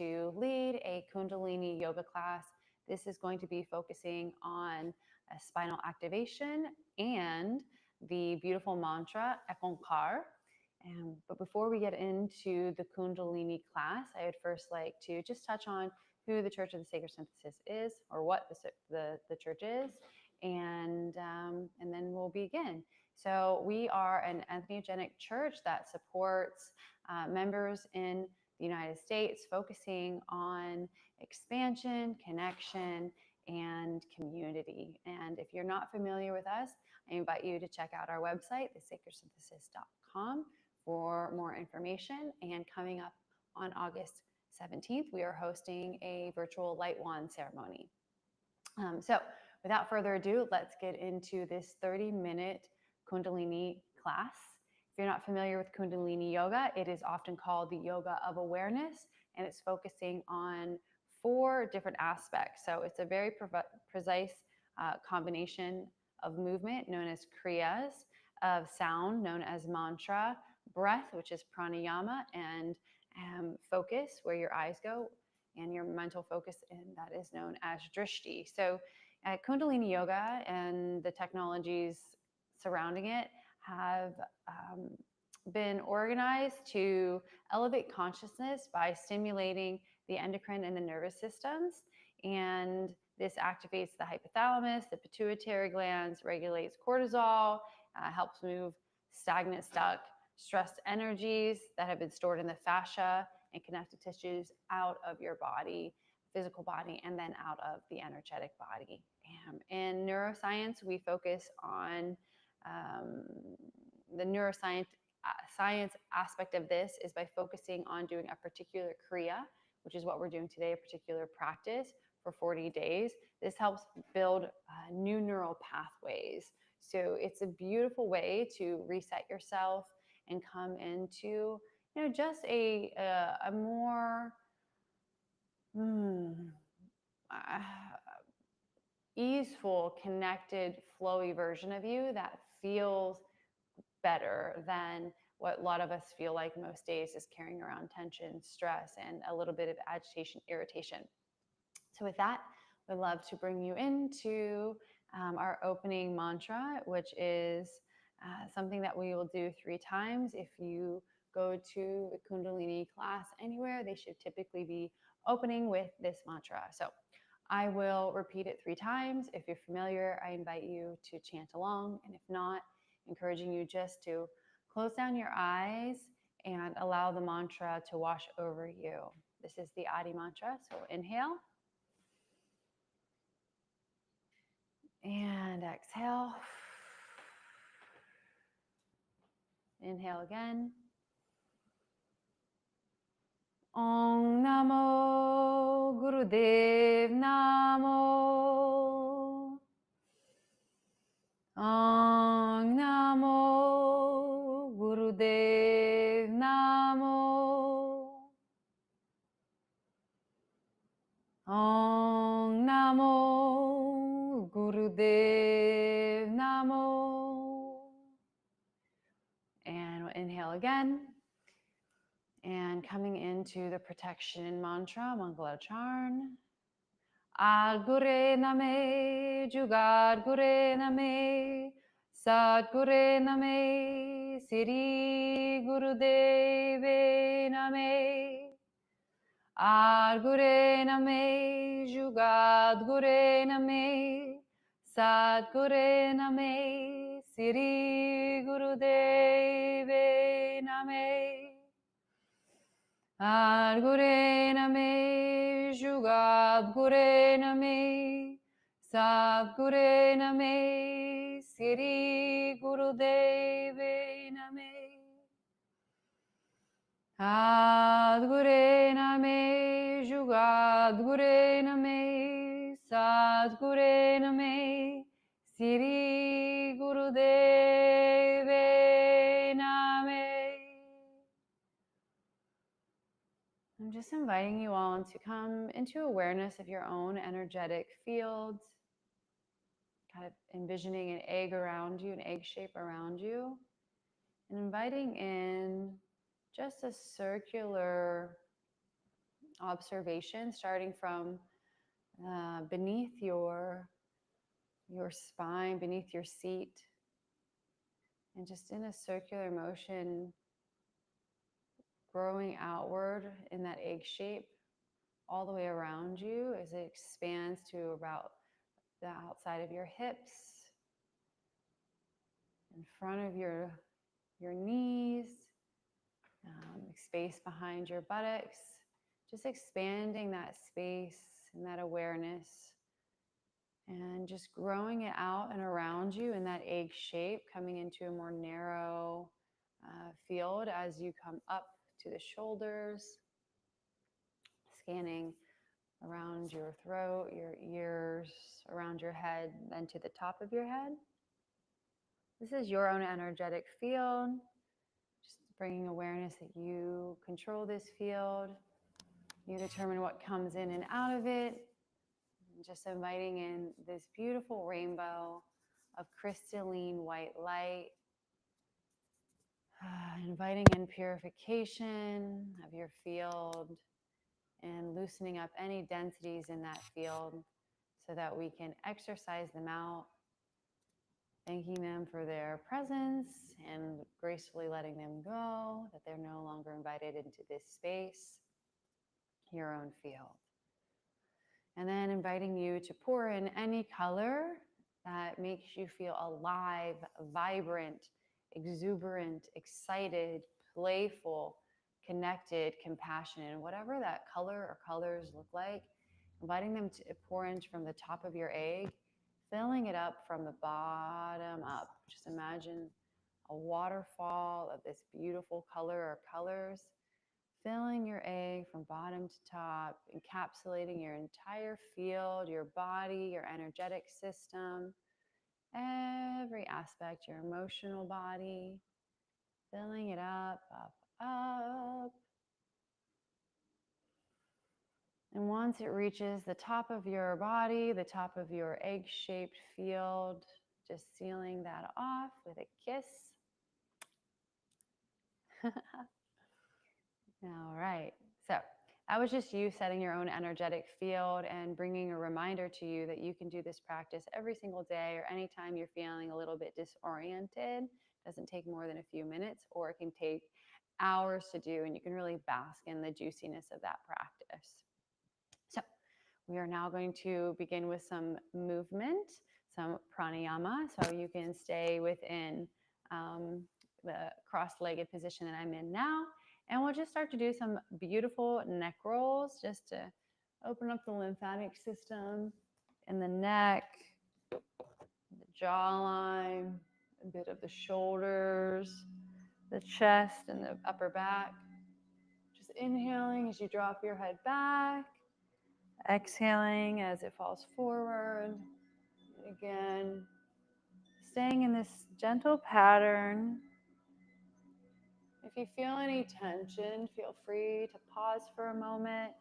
to lead a Kundalini Yoga class. This is going to be focusing on spinal activation and the beautiful mantra Ekonkar. But before we get into the Kundalini class, I would first like to just touch on who the Church of the Sacred Synthesis is, or what the church is, and then we'll begin. So we are an entheogenic church that supports members in the United States, focusing on expansion, connection, and community. And if you're not familiar with us, I invite you to check out our website, thesacredsynthesis.com, for more information. And coming up on August 17th, we are hosting a virtual light wand ceremony. So without further ado, let's get into this 30-minute Kundalini class. If you're not familiar with Kundalini Yoga, it is often called the yoga of awareness, and it's focusing on 4 different aspects. So it's a very precise combination of movement known as kriyas, of sound known as mantra, breath, which is pranayama, and focus, where your eyes go, and your mental focus, and that is known as drishti. So Kundalini Yoga and the technologies surrounding it have been organized to elevate consciousness by stimulating the endocrine and the nervous systems. And this activates the hypothalamus, the pituitary glands, regulates cortisol, helps move stagnant, stuck, stressed energies that have been stored in the fascia and connective tissues out of your body, physical body, and then out of the energetic body. In neuroscience, we focus on the neuroscience aspect of this is by focusing on doing a particular kriya, which is what we're doing today, a particular practice for 40 days. This helps build new neural pathways. So it's a beautiful way to reset yourself and come into, just a more easeful, connected, flowy version of you that feels better than what a lot of us feel like most days, is carrying around tension, stress, and a little bit of agitation, irritation. So with that, we'd love to bring you into our opening mantra, which is something that we will do 3 times. If you go to the Kundalini class anywhere, they should typically be opening with this mantra. So I will repeat it 3 times. If you're familiar, I invite you to chant along. And if not, encouraging you just to close down your eyes and allow the mantra to wash over you. This is the Adi mantra. So inhale and exhale. Inhale again. Om Namo Gurudev Namo. Om Namo Gurudev Namo. Om Namo Gurudev Namo. And we'll inhale again. And coming into the protection mantra, Mangalacharn. Ad Gure Name, Jugad Gure Name, Sat Gure Name, Siri Gurudeve Name. Ad Gure Name, Jugad Gure Name, Sat Gure Name, Siri Gurudeve Name. Ad Gure Name, Jugad Gure Name, Sat Gure Name, Siri Gurudeve Name. Ad Gure Name, Jugad Gure Name, Sat Gure Name, Siri Gurudeve Name. I'm just inviting you all to come into awareness of your own energetic fields, kind of envisioning an egg around you, an egg shape around you, and inviting in just a circular observation, starting from beneath your spine, beneath your seat, and just in a circular motion, growing outward in that egg shape all the way around you as it expands to about the outside of your hips, in front of your knees, space behind your buttocks, just expanding that space and that awareness, and just growing it out and around you in that egg shape, coming into a more narrow field as you come up to the shoulders, scanning around your throat, your ears, around your head, then to the top of your head. This is your own energetic field. Just bringing awareness that you control this field. You determine what comes in and out of it. And just inviting in this beautiful rainbow of crystalline white light. Inviting in purification of your field and loosening up any densities in that field so that we can exercise them out, thanking them for their presence and gracefully letting them go, that they're no longer invited into this space, your own field. And then inviting you to pour in any color that makes you feel alive, vibrant, exuberant, excited, playful, connected, compassionate, whatever that color or colors look like, inviting them to pour in from the top of your egg, filling it up from the bottom up. Just imagine a waterfall of this beautiful color or colors, filling your egg from bottom to top, encapsulating your entire field, your body, your energetic system, every aspect, your emotional body, filling it up, up, up. And once it reaches the top of your body, the top of your egg-shaped field, just sealing that off with a kiss. All right. So that was just you setting your own energetic field and bringing a reminder to you that you can do this practice every single day or anytime you're feeling a little bit disoriented. It doesn't take more than a few minutes, or it can take hours to do, and you can really bask in the juiciness of that practice. So we are now going to begin with some movement, some pranayama, so you can stay within the cross-legged position that I'm in now. And we'll just start to do some beautiful neck rolls just to open up the lymphatic system in the neck, the jawline, a bit of the shoulders, the chest, and the upper back. Just inhaling as you drop your head back, exhaling as it falls forward. And again, staying in this gentle pattern. If you feel any tension, feel free to pause for a moment,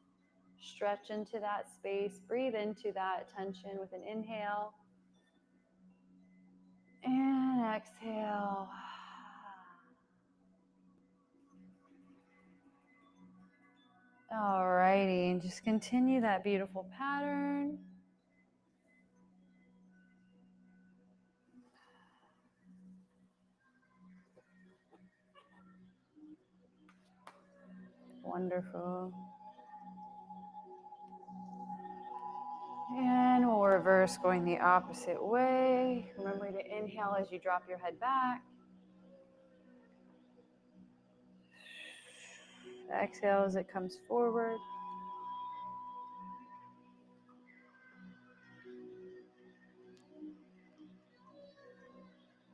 stretch into that space, breathe into that tension with an inhale, and exhale. Alrighty, and just continue that beautiful pattern. Wonderful. And we'll reverse, going the opposite way. Remember to inhale as you drop your head back. Exhale as it comes forward.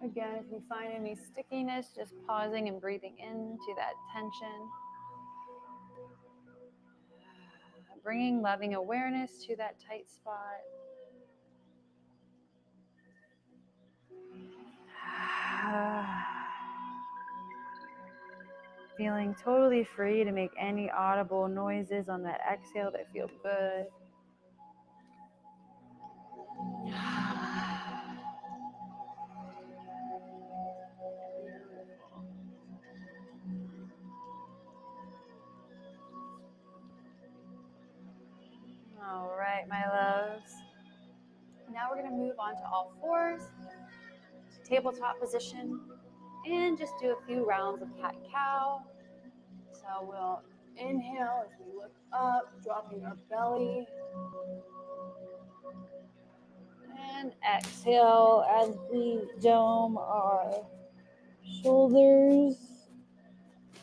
Again, if you find any stickiness, just pausing and breathing into that tension. Bringing loving awareness to that tight spot. Feeling totally free to make any audible noises on that exhale that feel good. All right, my loves. Now we're going to move on to all fours, tabletop position, and just do a few rounds of cat-cow. So we'll inhale as we look up, dropping our belly. And exhale as we dome our shoulders,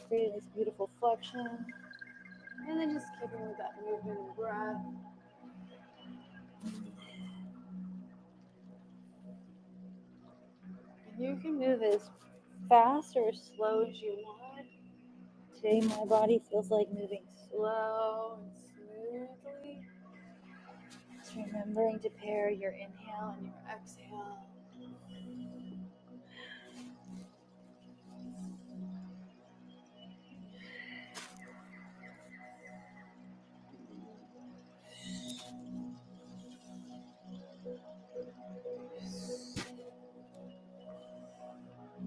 creating this beautiful flexion. And then just keeping with that movement and breath. And you can move as fast or as slow as you want. Today my body feels like moving slow and smoothly. Just remembering to pair your inhale and your exhale.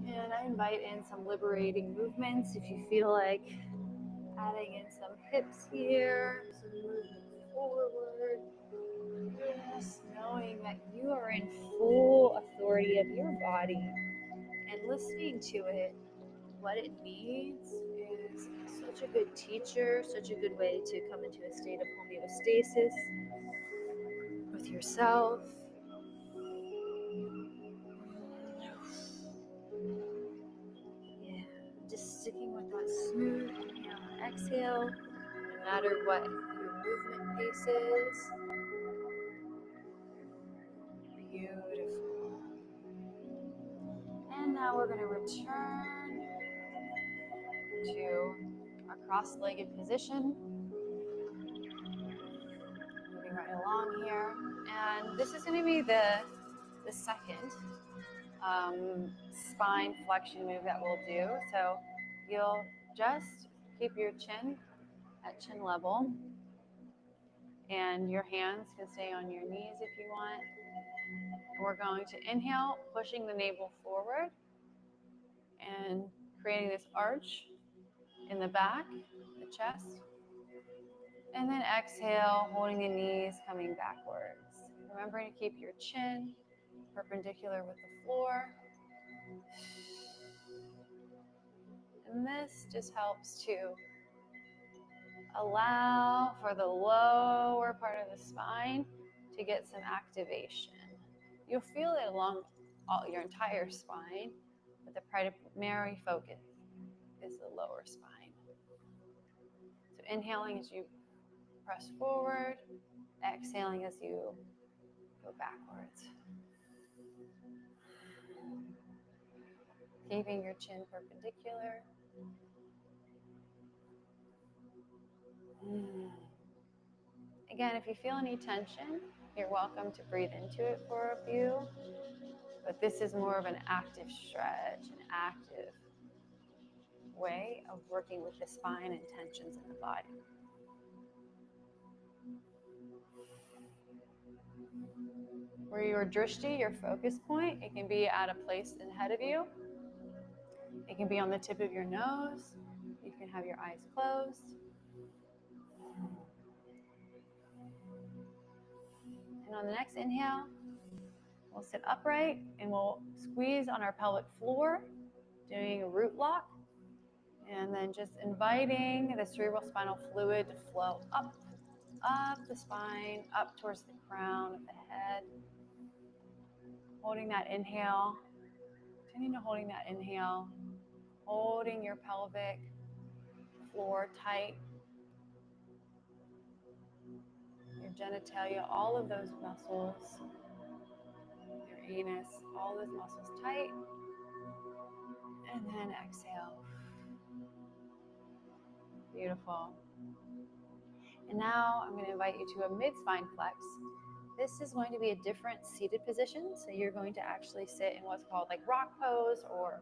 And I invite in some liberating movements if you feel like adding in some hips here, some movement forward. Just knowing that you are in full authority of your body and listening to it. What it needs is such a good teacher, such a good way to come into a state of homeostasis with yourself. Yeah, just sticking with that smooth inhale and exhale, no matter what your movement pace is. Beautiful. And now we're going to return to our cross-legged position. Moving right along here. And this is going to be the second spine flexion move that we'll do. So you'll just keep your chin at chin level. And your hands can stay on your knees if you want. And we're going to inhale, pushing the navel forward and creating this arch in the back, the chest. And then exhale, holding the knees, coming backwards. Remembering to keep your chin perpendicular with the floor. And this just helps to allow for the lower part of the spine to get some activation. You'll feel it along your entire spine, but the primary focus is the lower spine. So inhaling as you press forward, exhaling as you go backwards. Keeping your chin perpendicular. Again, if you feel any tension, you're welcome to breathe into it for a few. But this is more of an active stretch, an active way of working with the spine and tensions in the body. Where your drishti, your focus point, it can be at a place ahead of you. It can be on the tip of your nose. You can have your eyes closed. And on the next inhale, we'll sit upright and we'll squeeze on our pelvic floor, doing a root lock. And then just inviting the cerebral spinal fluid to flow up the spine, up towards the crown of the head. Holding that inhale, continuing to holding that inhale, holding your pelvic floor tight, your genitalia, all of those muscles, your anus, all those muscles tight, and then exhale. Beautiful. And now I'm going to invite you to a mid-spine flex. This is going to be a different seated position, so you're going to actually sit in what's called like rock pose or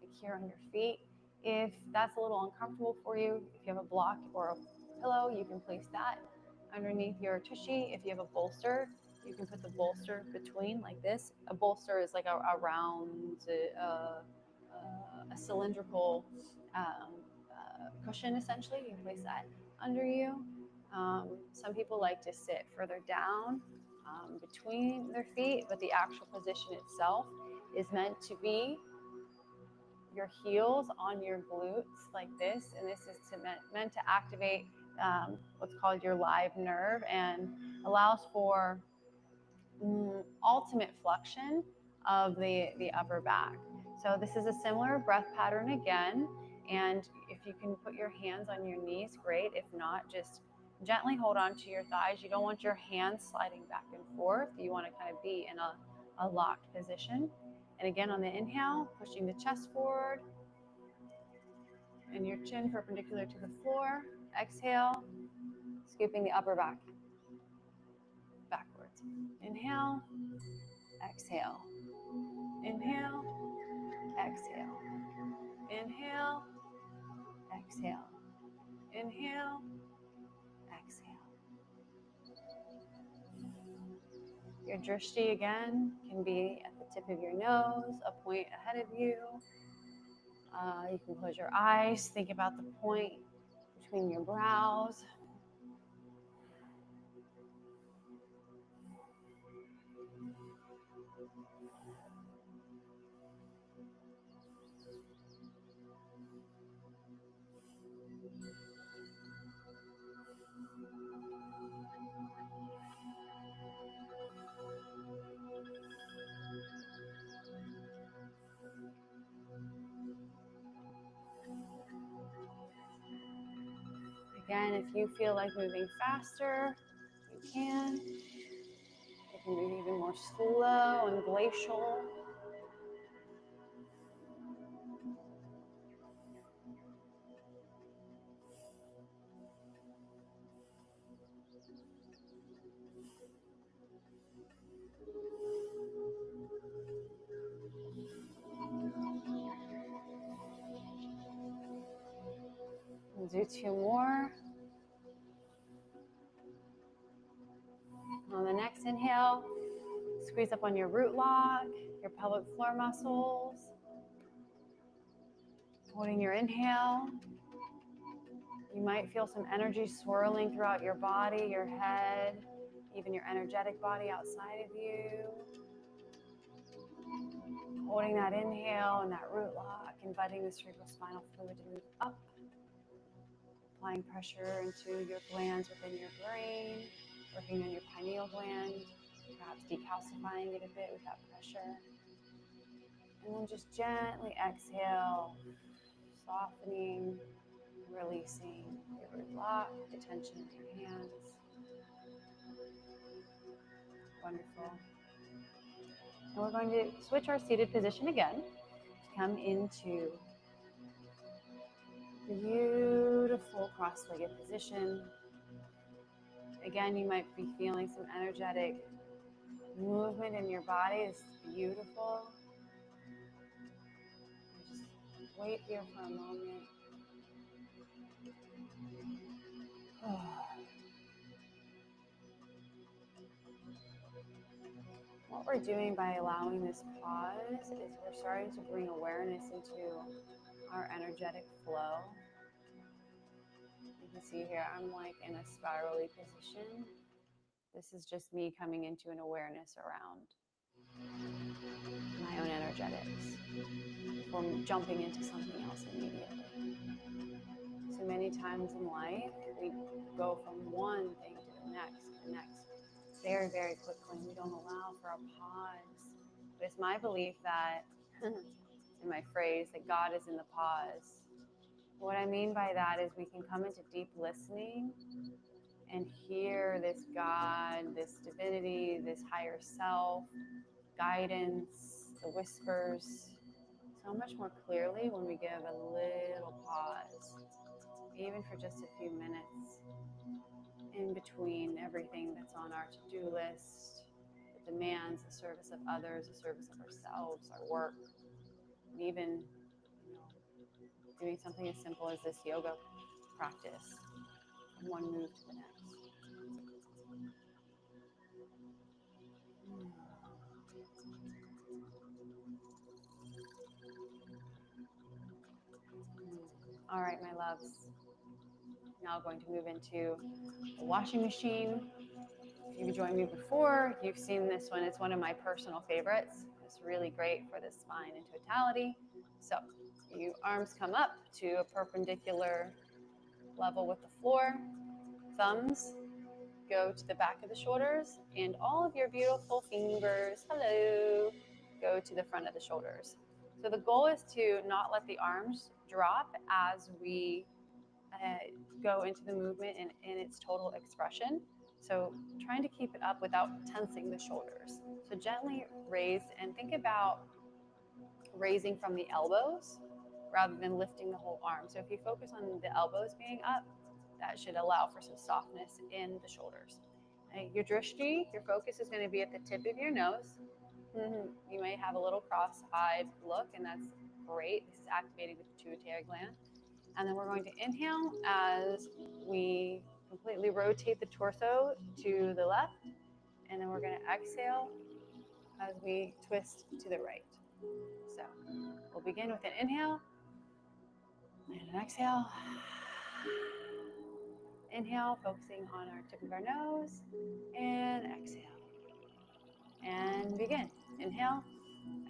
like here on your feet. If that's a little uncomfortable for you, if you have a block or a pillow, you can place that underneath your tushy. If you have a bolster, you can put the bolster between like this. A bolster is like a round, a cylindrical cushion essentially. You can place that under you. Some people like to sit further down between their feet, but the actual position itself is meant to be your heels on your glutes like this, and this is meant to activate what's called your live nerve and allows for ultimate flexion of the upper back. So this is a similar breath pattern again, and if you can put your hands on your knees, great. If not, just gently hold on to your thighs. You don't want your hands sliding back and forth. You want to kind of be in a locked position. And again, on the inhale, pushing the chest forward and your chin perpendicular to the floor. Exhale, scooping the upper back backwards. Inhale, exhale. Inhale, exhale. Inhale, exhale. Inhale, exhale. Your drishti again can be at the tip of your nose, a point ahead of you. You can close your eyes, think about the point between your brows. Again, if you feel like moving faster, you can. You can move even more slow and glacial. We'll do two more. On the next inhale, squeeze up on your root lock, your pelvic floor muscles. Holding your inhale. You might feel some energy swirling throughout your body, your head, even your energetic body outside of you. Holding that inhale and that root lock, inviting the cerebrospinal fluid to move up. Applying pressure into your glands within your brain, working on your pineal gland, perhaps decalcifying it a bit with that pressure. And then just gently exhale, softening, releasing your root lock, the tension in your hands. Wonderful. And we're going to switch our seated position again. Come into beautiful cross-legged position. Again, you might be feeling some energetic movement in your body. It's beautiful. Just wait here for a moment. What we're doing by allowing this pause is we're starting to bring awareness into our energetic flow. You can see here, I'm like in a spirally position. This is just me coming into an awareness around my own energetics before jumping into something else immediately. So many times in life, we go from one thing to the next, very, very quickly. We don't allow for a pause. But it's my belief that, in my phrase, that God is in the pause. What I mean by that is we can come into deep listening and hear this God, this divinity, this higher self, guidance, the whispers, so much more clearly when we give a little pause, even for just a few minutes, in between everything that's on our to-do list, the demands, the service of others, the service of ourselves, our work, and even doing something as simple as this yoga practice, from one move to the next. All right, my loves. Now going to move into the washing machine. If you've joined me before, you've seen this one. It's one of my personal favorites. It's really great for the spine in totality. So your arms come up to a perpendicular level with the floor. Thumbs go to the back of the shoulders, and all of your beautiful fingers, hello, go to the front of the shoulders. So the goal is to not let the arms drop as we go into the movement in its total expression. So trying to keep it up without tensing the shoulders. So gently raise, and think about raising from the elbows rather than lifting the whole arm. So if you focus on the elbows being up, that should allow for some softness in the shoulders. Your drishti, your focus is going to be at the tip of your nose. You may have a little cross-eyed look, and that's great. This is activating the pituitary gland. And then we're going to inhale as we completely rotate the torso to the left. And then we're going to exhale as we twist to the right. So we'll begin with an inhale and an exhale. Inhale, focusing on our tip of our nose, and exhale. And begin. Inhale,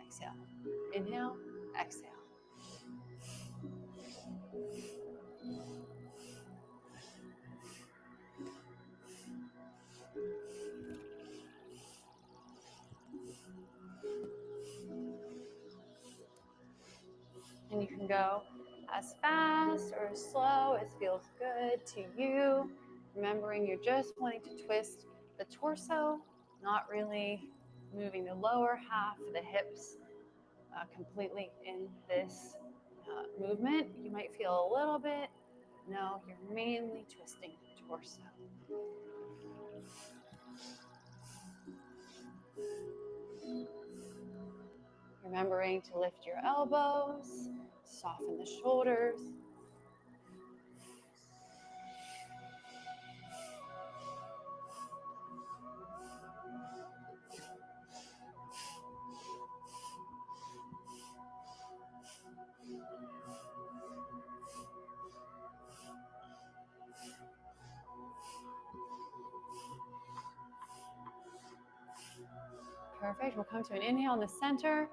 exhale. Inhale, exhale. And you can go as fast or as slow as feels good to you. Remembering you're just wanting to twist the torso, not really moving the lower half of the hips completely in this movement. You might feel a little bit. No, you're mainly twisting the torso. Remembering to lift your elbows, soften the shoulders. Perfect. We'll come to an inhale in the center,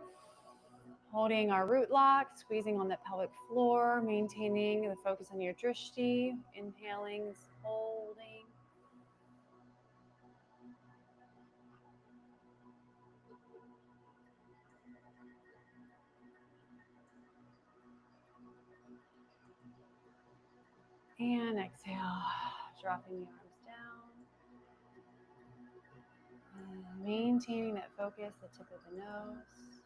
holding our root lock, squeezing on the pelvic floor, maintaining the focus on your drishti, inhaling, holding. And exhale, dropping the arms down. And maintaining that focus, the tip of the nose.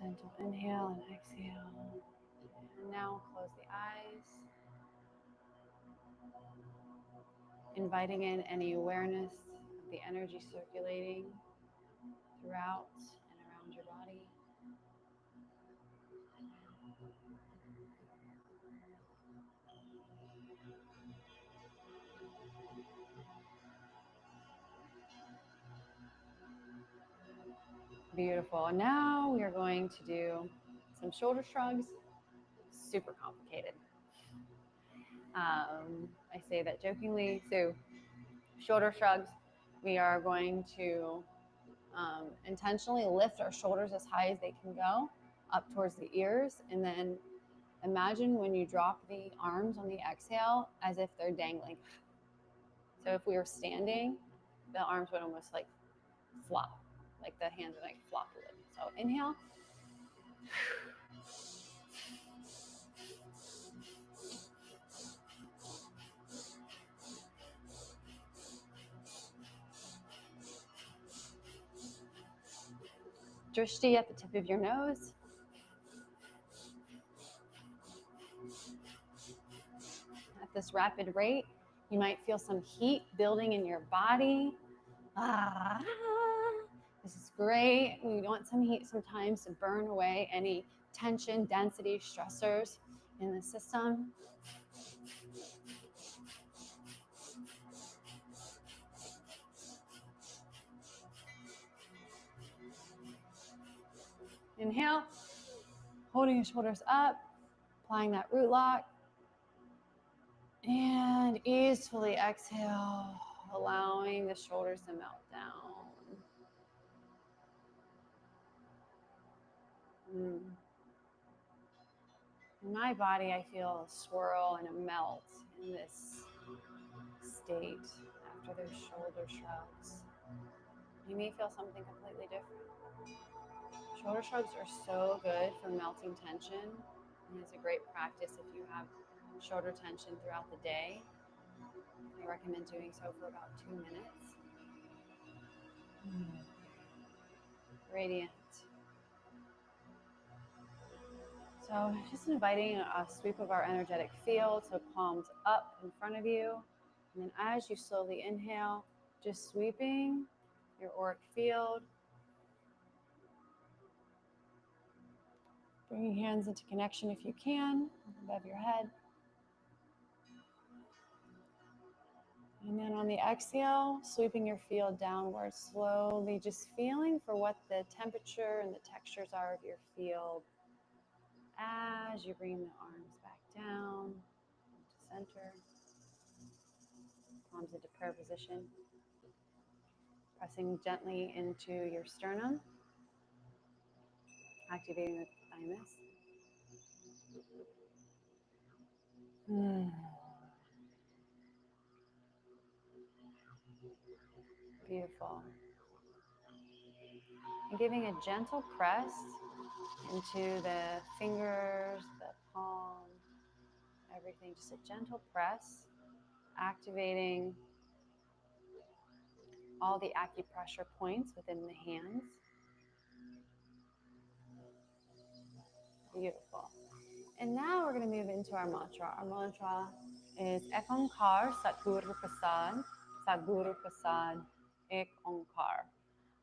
Gentle inhale and exhale. And now close the eyes. Inviting in any awareness of the energy circulating throughout and around your body. Beautiful. Now we are going to do some shoulder shrugs. Super complicated. I say that jokingly. So shoulder shrugs, we are going to intentionally lift our shoulders as high as they can go up towards the ears, and then imagine when you drop the arms on the exhale as if they're dangling. So if we were standing, the arms would almost like flop, like the hands would like flop a little. So inhale. Drishti at the tip of your nose. At this rapid rate, you might feel some heat building in your body. This is great. We want some heat sometimes to burn away any tension, density, stressors in the system. Inhale, holding your shoulders up. Applying that root lock. And easefully exhale, allowing the shoulders to melt down. In my body, I feel a swirl and a melt in this state after those shoulder shrugs. You may feel something completely different. Shoulder shrugs are so good for melting tension, and it's a great practice if you have shoulder tension throughout the day. I recommend doing so for about 2 minutes. Radiant. So just inviting a sweep of our energetic field, so palms up in front of you. And then as you slowly inhale, just sweeping your auric field. Bring your hands into connection if you can, above your head. And then on the exhale, sweeping your field downward slowly, just feeling for what the temperature and the textures are of your field as you bring the arms back down to center. Palms into prayer position. Pressing gently into your sternum, activating the thymus. Beautiful. And giving a gentle press into the fingers, the palm, everything. Just a gentle press, activating all the acupressure points within the hands. Beautiful. And now we're going to move into our mantra. Our mantra is Ek Onkar Satguru Prasad, Sadguru Prasad, Ek Onkar.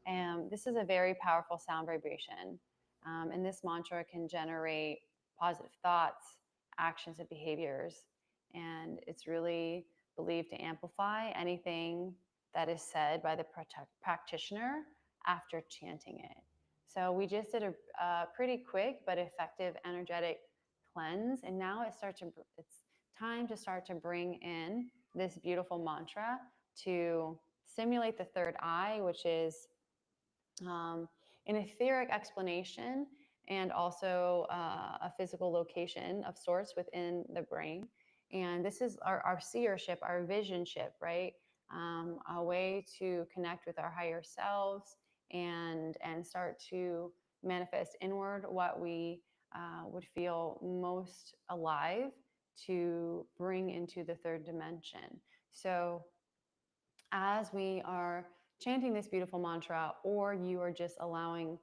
And this is a very powerful sound vibration. And this mantra can generate positive thoughts, actions, and behaviors. And it's really believed to amplify anything that is said by the practitioner after chanting it. So we just did a pretty quick but effective energetic cleanse. And now it's time to start to bring in this beautiful mantra to stimulate the third eye, which is an etheric explanation and also a physical location of sorts within the brain. And this is our seership, our visionship, right? A way to connect with our higher selves and start to manifest inward what we would feel most alive to bring into the third dimension. So as we are chanting this beautiful mantra, or you are just allowing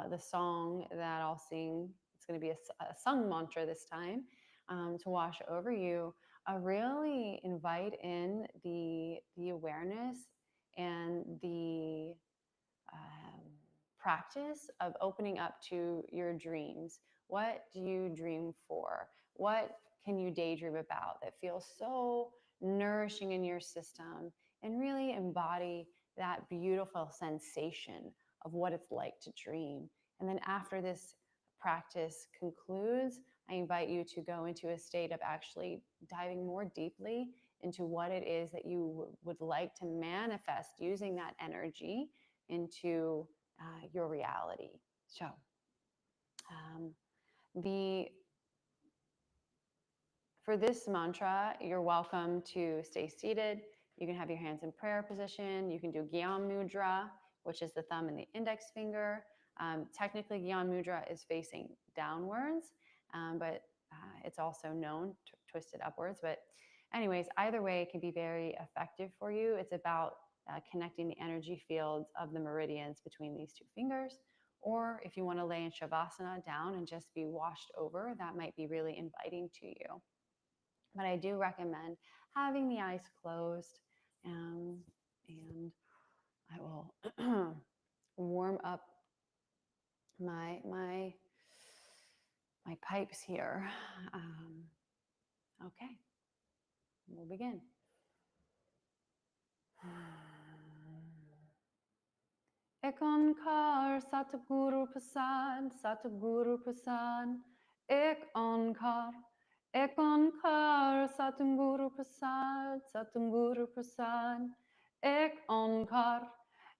the song that I'll sing, it's going to be a sung mantra this time, to wash over you, really invite in the awareness and the practice of opening up to your dreams. What do you dream for? What can you daydream about that feels so nourishing in your system? And really embody that beautiful sensation of what it's like to dream. And then after this practice concludes, I invite you to go into a state of actually diving more deeply into what it is that you would like to manifest using that energy into your reality. So for this mantra, you're welcome to stay seated. You can have your hands in prayer position. You can do Gyan Mudra, which is the thumb and the index finger. Technically, Gyan Mudra is facing downwards, but it's also known to twist it upwards. But anyways, either way, it can be very effective for you. It's about connecting the energy fields of the meridians between these two fingers. Or if you want to lay in Shavasana down and just be washed over, that might be really inviting to you. But I do recommend having the eyes closed, and I will warm up my pipes here. Okay, we'll begin. Ek Onkar Satguru Prasad, Satguru Prasad, ek onkar, ek onkar, Satam Guru Prasad, Satam Guru Prasad, ek onkar,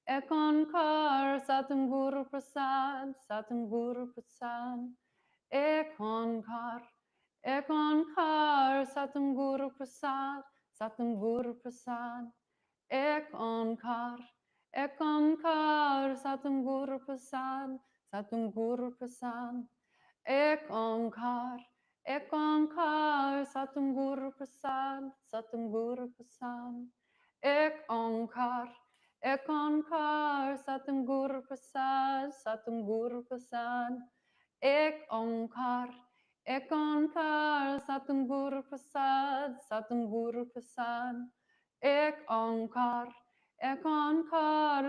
Satam Guru Prasad, Satam Guru Prasad, ek onkar, Satam Guru Prasad, Satam Guru Prasad, ek onkar, Satam Guru Prasad, Satam Guru Prasad, ek onkar, Satam Guru Prasad, Satam Guru Prasad, ek onkar, Satam Guru Prasad, Satam Guru Prasad, ek onkar, Satam Guru Prasad, Satam Guru Prasad, ek onkar,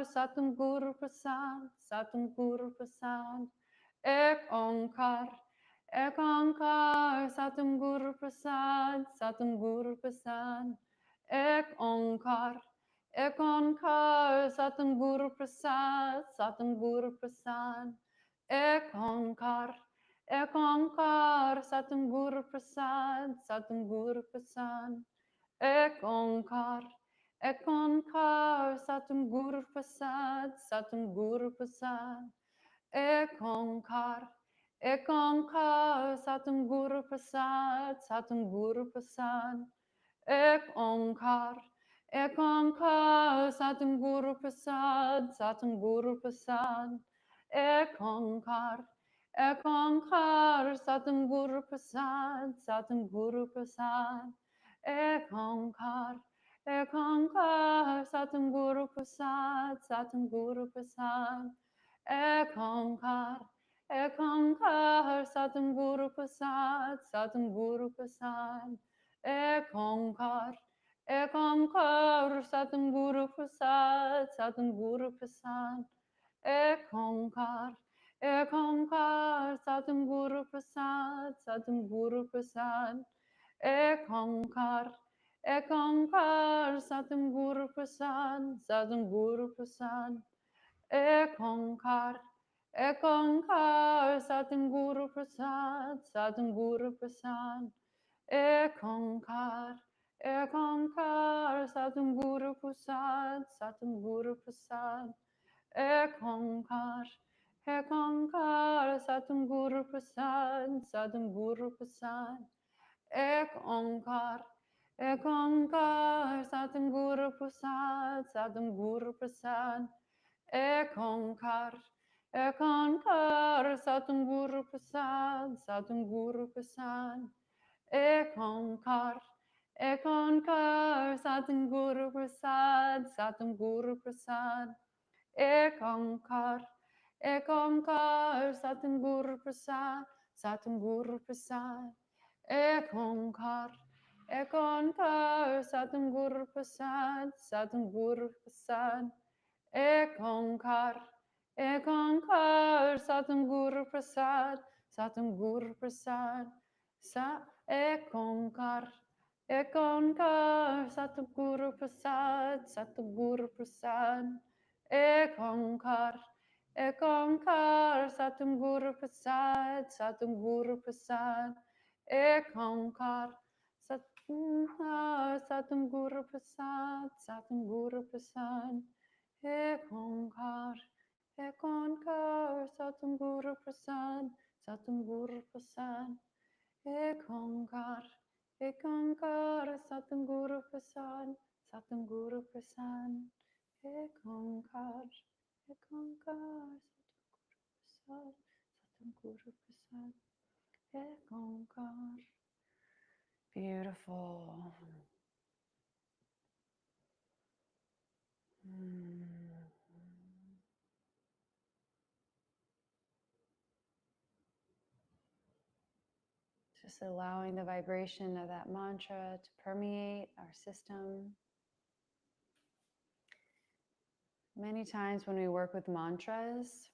Satam Guru Prasad, Satam Guru Prasad, ek onkar, Satam Guru Prasad, Satam Guru Prasad, ek onkar, Satam Guru Prasad, Satam Guru Prasad, ek onkar, Satam Guru Prasad, Satam Guru Prasad, ek onkar, Satam Guru Prasad, Satam Guru Prasad, ek onkar, Satam Guru Prasad, Satam Guru Prasad, ek onkar, Satam Guru Prasad, Satam Guru Prasad, ek onkar, Satam Guru Prasad, Satam Guru Prasad, ek onkar, Satam Guru Prasad, Satam Guru Prasad, ek onkar, Satam Guru Prasad, Satam Guru Prasad, ek onkar, Satam Guru Prasad, Satam Guru Prasad, ek onkar, Satam Guru Prasad, Satam Guru Prasad, ek onkar, Satam Guru Prasad, Satam Guru Prasad, ek onkar, Satam Guru Prasad, Satam Guru Prasad, ek onkar, Satam Guru Prasad, Satam Guru Prasad, ek onkar, Satam Guru Prasad, Satam Guru Prasad, ek onkar, Satam Guru Prasad, Satam Guru Prasad, ek onkar, Satam Guru Prasad, Satam Guru Prasad, ek onkar, Satam Guru Prasad, Satam Guru Prasad, ek onkar, Satam Guru Prasad, Satam Guru Prasad, ek onkar, Satam Guru Prasad, Satam Guru Prasad, ek onkar, Satam Guru Prasad, Satam Guru Prasad, ek onkar, Satam Guru Prasad, Satam Guru Prasad, ek onkar, Satam Guru Prasad, Satam Guru Prasad, ek onkar, Satam Guru Prasad, Satam Guru Prasad, ek onkar, Satam Guru Prasad, Satam Guru Prasad, ek onkar, Satam Guru Prasad, Satam Guru Prasad, ek onkar, Satam Guru Prasad, ek onkar. Beautiful. Just allowing the vibration of that mantra to permeate our system. Many times when we work with mantras,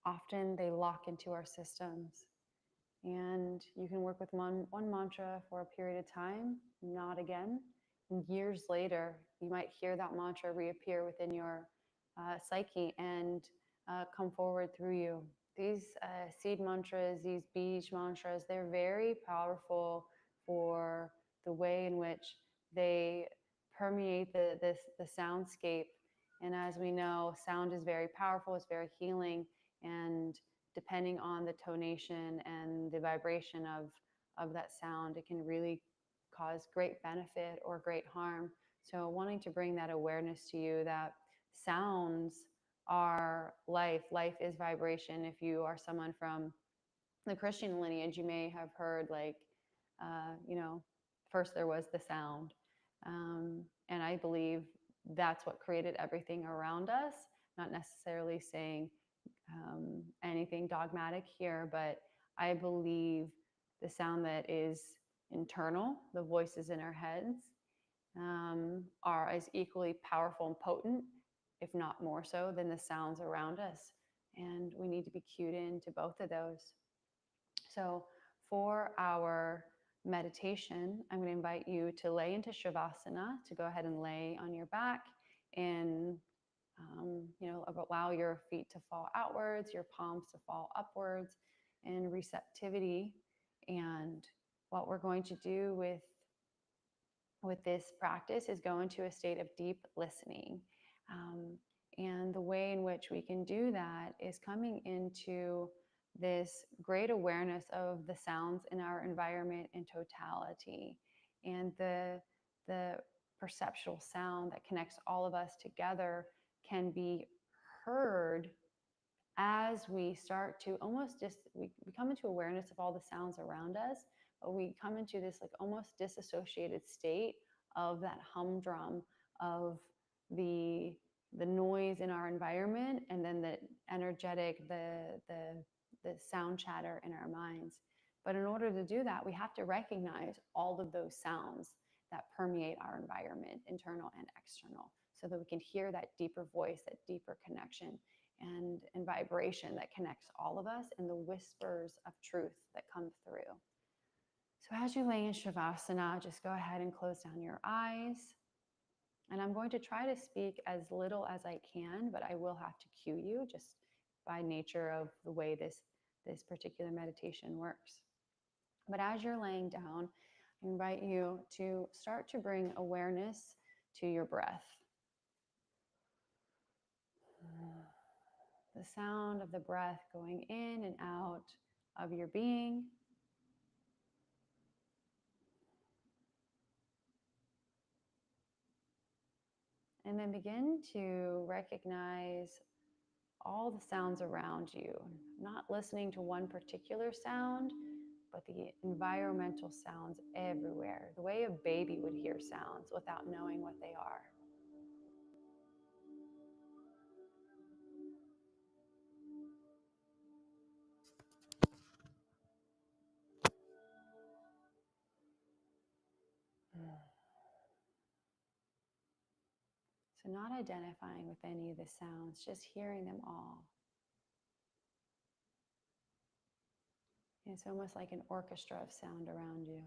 often they lock into our systems. And you can work with one mantra for a period of time, not again. And years later, you might hear that mantra reappear within your psyche and come forward through you. these seed mantras, these beach mantras, they're very powerful for the way in which they permeate the soundscape. And as we know, sound is very powerful, it's very healing, and depending on the tonation and the vibration of that sound, it can really cause great benefit or great harm. So wanting to bring that awareness to you that sounds are life. Life is vibration. If you are someone from the Christian lineage, you may have heard like, first there was the sound. And I believe that's what created everything around us, not necessarily saying anything dogmatic here, but I believe the sound that is internal, the voices in our heads, are as equally powerful and potent, if not more so, than the sounds around us. And we need to be cued into both of those. So for our meditation, I'm going to invite you to lay into Shavasana, to go ahead and lay on your back and allow your feet to fall outwards, your palms to fall upwards in receptivity. And what we're going to do with this practice is go into a state of deep listening. And the way in which we can do that is coming into this great awareness of the sounds in our environment in totality, and the perceptual sound that connects all of us together can be heard as we start to almost just we come into awareness of all the sounds around us, but we come into this like almost disassociated state of that humdrum of the noise in our environment, and then the energetic, the sound chatter in our minds. But in order to do that, we have to recognize all of those sounds that permeate our environment, internal and external, so that we can hear that deeper voice, that deeper connection and vibration that connects all of us, and the whispers of truth that come through. So as you lay in Shavasana, just go ahead and close down your eyes. And I'm going to try to speak as little as I can, but I will have to cue you just by nature of the way this particular meditation works. But as you're laying down, I invite you to start to bring awareness to your breath. The sound of the breath going in and out of your being. And then begin to recognize all the sounds around you, not listening to one particular sound, but the environmental sounds everywhere, the way a baby would hear sounds without knowing what they are. So not identifying with any of the sounds, just hearing them all. It's almost like an orchestra of sound around you.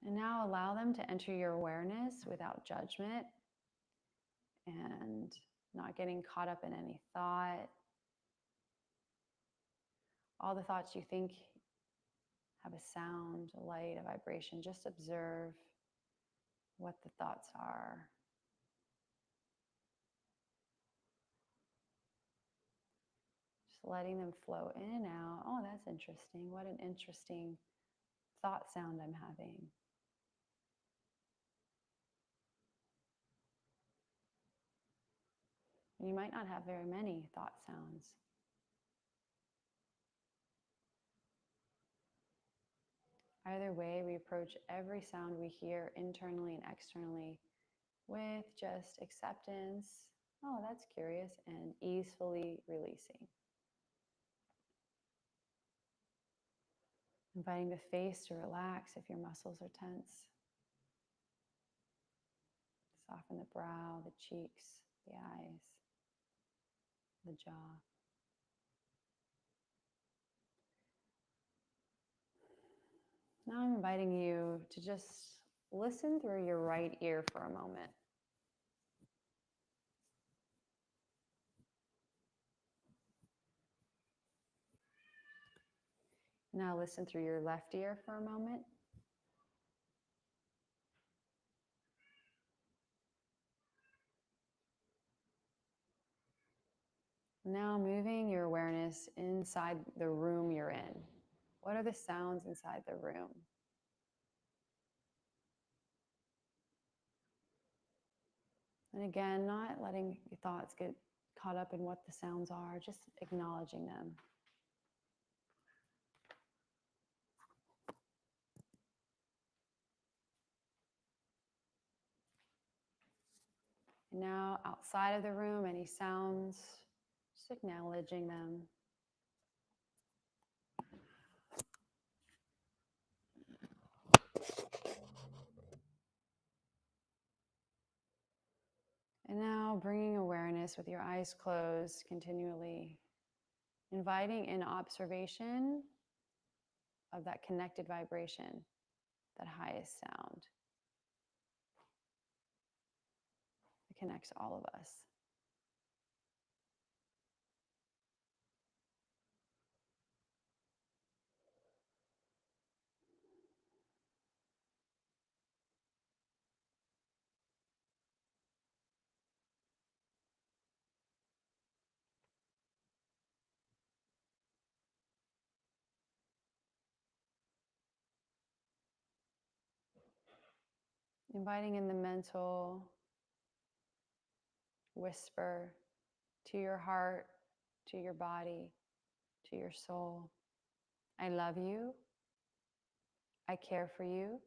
And now allow them to enter your awareness without judgment and not getting caught up in any thought. All the thoughts you think have a sound, a light, a vibration. Just observe what the thoughts are. Just letting them flow in and out. Oh, that's interesting. What an interesting thought sound I'm having. You might not have very many thought sounds. Either way, we approach every sound we hear internally and externally with just acceptance. Oh, that's curious, and easily releasing. Inviting the face to relax if your muscles are tense. Soften the brow, the cheeks, the eyes, the jaw. Now I'm inviting you to just listen through your right ear for a moment. Now listen through your left ear for a moment. Now moving your awareness inside the room you're in. What are the sounds inside the room? And again, not letting your thoughts get caught up in what the sounds are, just acknowledging them. And now outside of the room, any sounds, just acknowledging them. And now bringing awareness with your eyes closed, continually inviting in observation of that connected vibration, that highest sound that connects all of us. Inviting in the mental whisper to your heart, to your body, to your soul. I love you. I care for you.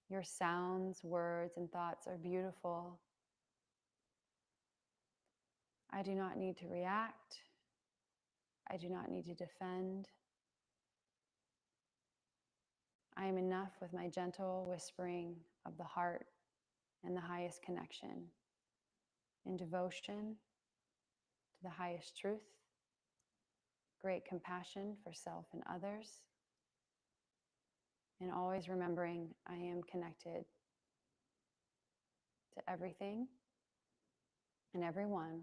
Your sounds, words, and thoughts are beautiful. I do not need to react. I do not need to defend. I am enough with my gentle whispering of the heart and the highest connection in devotion to the highest truth, great compassion for self and others, and always remembering I am connected to everything and everyone.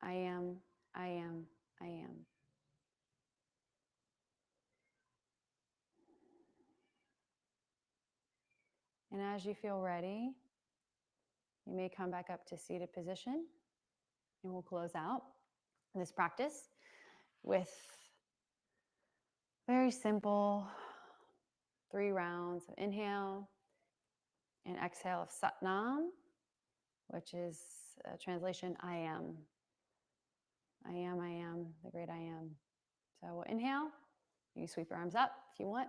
I am, I am, I am. And as you feel ready, you may come back up to seated position, and we'll close out this practice with very simple 3 rounds of inhale and exhale of Satnam, which is a translation, I am. I am, the great I am. So we'll inhale. You can sweep your arms up if you want.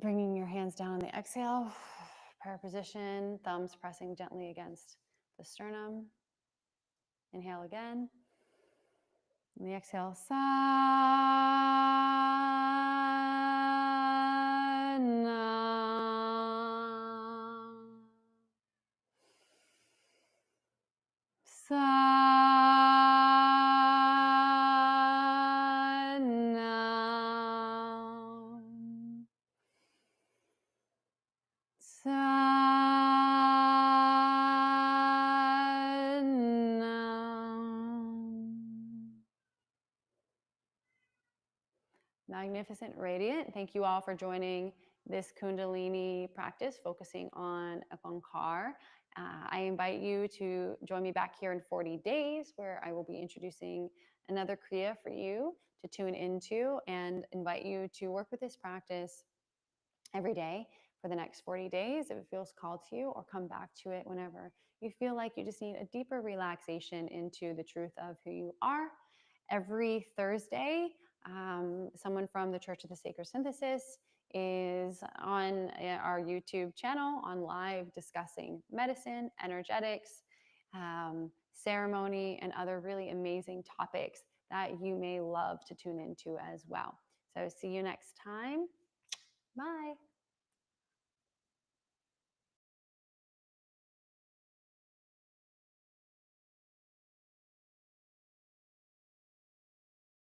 Bringing your hands down on the exhale, prayer position, thumbs pressing gently against the sternum. Inhale again. And the exhale, Magnificent, radiant. Thank you all for joining this Kundalini practice focusing on Ekankar. I invite you to join me back here in 40 days where I will be introducing another Kriya for you to tune into, and invite you to work with this practice every day for the next 40 days if it feels called to you, or come back to it whenever you feel like you just need a deeper relaxation into the truth of who you are. Every Thursday, someone from the Church of the Sacred Synthesis is on our YouTube channel on live discussing medicine, energetics, ceremony, and other really amazing topics that you may love to tune into as well. So see you next time. Bye.